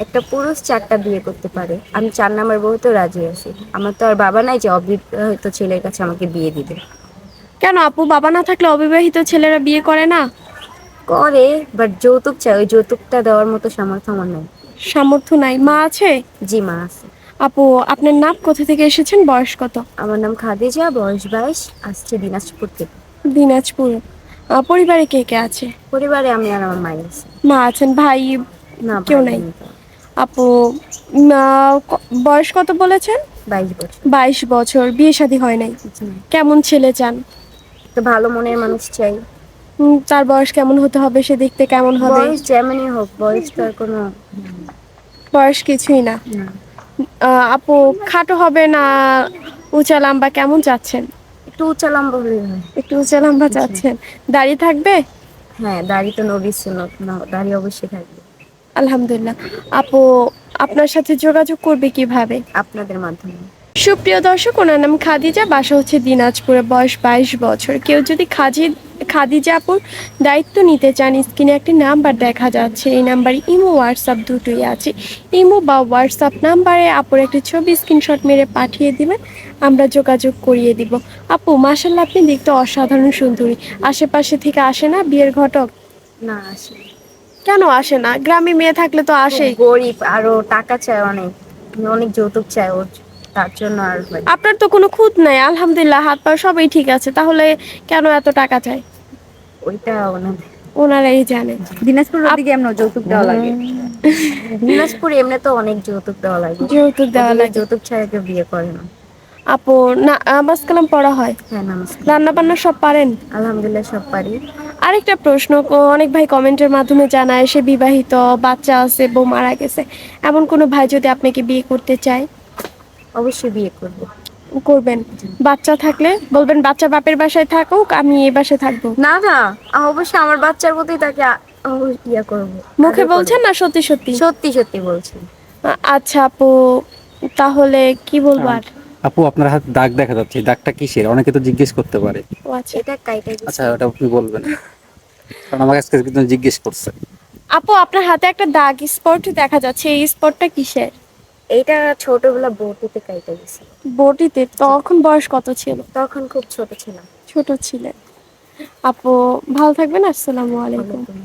একটা পুরুষ 4টা বিয়ে করতে পারে, আমি 4 নাম্বার বউতেও রাজি আছি। আমার তো আর বাবা নাই যে অবিবাহিত ছেলের কাছে আমাকে বিয়ে দিবে। কেন আপু, বাবা না থাকলে অবিবাহিত ছেলেরা বিয়ে করে না? করে, বাট যৌতুক চাই, ওই যৌতুকটা দেওয়ার মতো সামর্থ্য আমার নেই। সামর্থ্য নাই? মা আছে? জি, মা আছে। আপু, আপনার নাম, কোথা থেকে এসেছেন, বয়স কত? আমার নাম খাদিজা, বয়স 22, আসছে দিনাজপুর থেকে। দিনাজপুর। পরিবারে কে কে আছে? পরিবারে আমি আর আমার মাই আছি। মা আছেন, ভাই না, কেউ ভাই নাই? নেই তো। আপু, বয়স কত বলেছেন? 22 বছর। 22 বছর, বিয়ে শাদী হয় নাই? জি। কেমন ছেলে চান? তো ভালো মনের মানুষ চাই। তার বয়স কেমন হতে হবে, সে দেখতে কেমন হবে? বয়স যেমনই হোক, বয়স তো আর কোনো বয়স কিছুই না। না। আপু, খাটো হবে না উঁচা লম্বা, কেমন চাচ্ছেন? একটু উঁচা লম্বা হলেই হয়। একটু উঁচা লম্বা জি। চাচ্ছেন। দাড়ি থাকবে? হ্যাঁ, দাড়ি তো নবীর সুন্নত না, দাড়ি অবশ্যই থাকবে। আলহামদুলিল্লাহ। আপু, আপনার সাথে যোগাযোগ করবে কিভাবে? আপনাদের মাধ্যমে। সুপ্রিয় দর্শক, ওনার নাম খাদিজা, বাসা হচ্ছে দিনাজপুরে, বয়স 22 বছর। কেউ যদি খাদিজা আপুর দায়িত্ব নিতে চান, স্ক্রিনে একটি নাম্বার দেখা যাচ্ছে, এই নাম্বারে ইমো হোয়াটসঅ্যাপ দুটোই আছে। ইমো বা হোয়াটসঅ্যাপ নাম্বারে আপুর একটি ছবি স্ক্রিনশট মেরে পাঠিয়ে দিবেন, আমরা যোগাযোগ করিয়ে দিব। আপু, মাশাল্লাহ, আপনি দেখতে অসাধারণ সুন্দরী। আশেপাশে থেকে আসে না বিয়ের ঘটক? না, আসে। কেন আসে না? গ্রামে মেয়ে থাকলে তো খুব আসেই। গরিব, আরো টাকা চায় অনেক, অনেক যৌতুক চায় ওর, তার জন্য আর হয় না। আপনার তো কোনো খুঁত নাই, আলহামদুলিল্লাহ, হাত পা সবই ঠিক আছে, তাহলে কেন এত টাকা চাই? ওইটা ওনাদের। ওনারাই জানে। দিনাজপুরের দিকে এমন যৌতুক দেওয়া লাগে। দিনাজপুরে এমনি তো অনেক যৌতুক দেওয়া লাগে। যৌতুক দেওয়া ওদিকে লাগে। যৌতুক ছাড়া কেউ বিয়ে করে না। আপু, না নামাজ কালাম পড়া হয়? হ্যাঁ, নমস্কার। রান্না বান্না সব পারেন? আলহামদুলিল্লাহ, সব পারি। আরেকটা প্রশ্ন, অনেক ভাই কমেন্টের মাধ্যমে জানায় সে বিবাহিত, বাচ্চা আছে, বউ মারা গেছে, এমন কোনো ভাই যদি আপনাকে বিয়ে করতে চায়? অবশ্যই বিয়ে করবো। করবেন? জি। বাচ্চা থাকলে বলবেন বাচ্চা বাপের বাসায় থাকুক, আমি এই বাসায় থাকবো? না না, অবশ্যই আমার বাচ্চার প্রতি তাকে ইয়া করবো, মুখে আদর করবো। বলছেন না সত্যি সত্যি? সত্যি সত্যি বলছি। আচ্ছা আপু, তাহলে কি বলবো আম, আর? আপু, আপনার হাতে দাগ দেখা যাচ্ছে, এই দাগটা কিসের? অনেকে তো জিজ্ঞেস করতে পারে। ও আচ্ছা। এটা কাইটা আচ্ছা, গেছে। ওটা আপনি বলবেন, কারণ আমাকে আজকে কিন্তু জিজ্ঞেস করছে। আপু, আপনার হাতে একটা দাগ স্পট দেখা যাচ্ছে, এই স্পটটা কিসের? এইটা ছোটবেলা বউটিতে কাইটা গেছে। বটিতে? তখন বয়স কত ছিল? তখন খুব ছোট ছিলাম। ছোট ছিলেন। আপু, ভালো থাকবেন, আসসালামু ভালো আলাইকুম। করে।